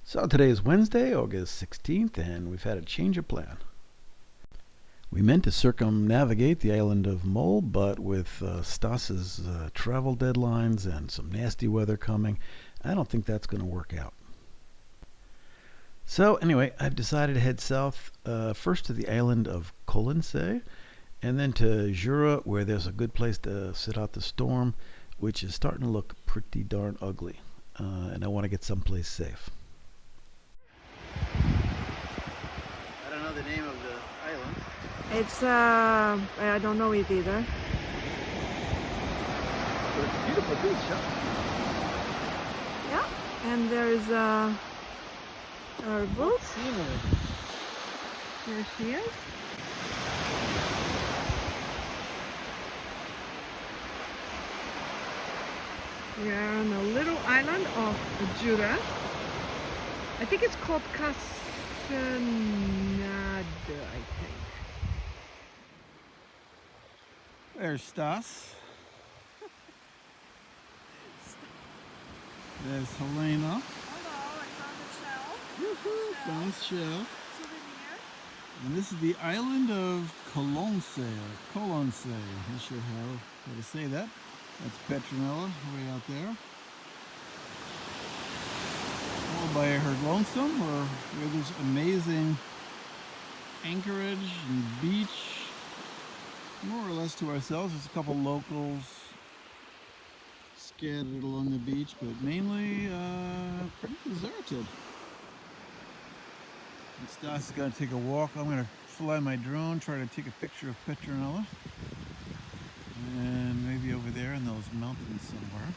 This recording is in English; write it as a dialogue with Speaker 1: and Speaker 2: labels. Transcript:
Speaker 1: So today is Wednesday, August 16th, and we've had a change of plan. We meant to circumnavigate the island of Mull, but with Stas's travel deadlines and some nasty weather coming, I don't think that's going to work out. So anyway, I've decided to head south, first to the island of Colonsay, and then to Jura, where there's a good place to sit out the storm, which is starting to look pretty darn ugly, and I want to get someplace safe. I don't know the name of the island.
Speaker 2: I don't know it either.
Speaker 1: But it's a beautiful beach, huh?
Speaker 2: Yeah, and there's our boat. There she is. We are on a little island of Jura. I think it's called Casenade, I think.
Speaker 1: There's Stas. There's Helena.
Speaker 3: Hello, I found a shell.
Speaker 1: Woohoo! Nice shell.
Speaker 3: Souvenir.
Speaker 1: And this is the island of Colonsay, or Colonsay. Not sure how to say that. That's Petronella, way out there. All by her lonesome, where there's amazing anchorage and beach. More or less to ourselves. There's a couple locals scattered along the beach, but mainly pretty deserted. And Stas is going to take a walk. I'm going to fly my drone, try to take a picture of Petronella. And maybe over there in those mountains somewhere.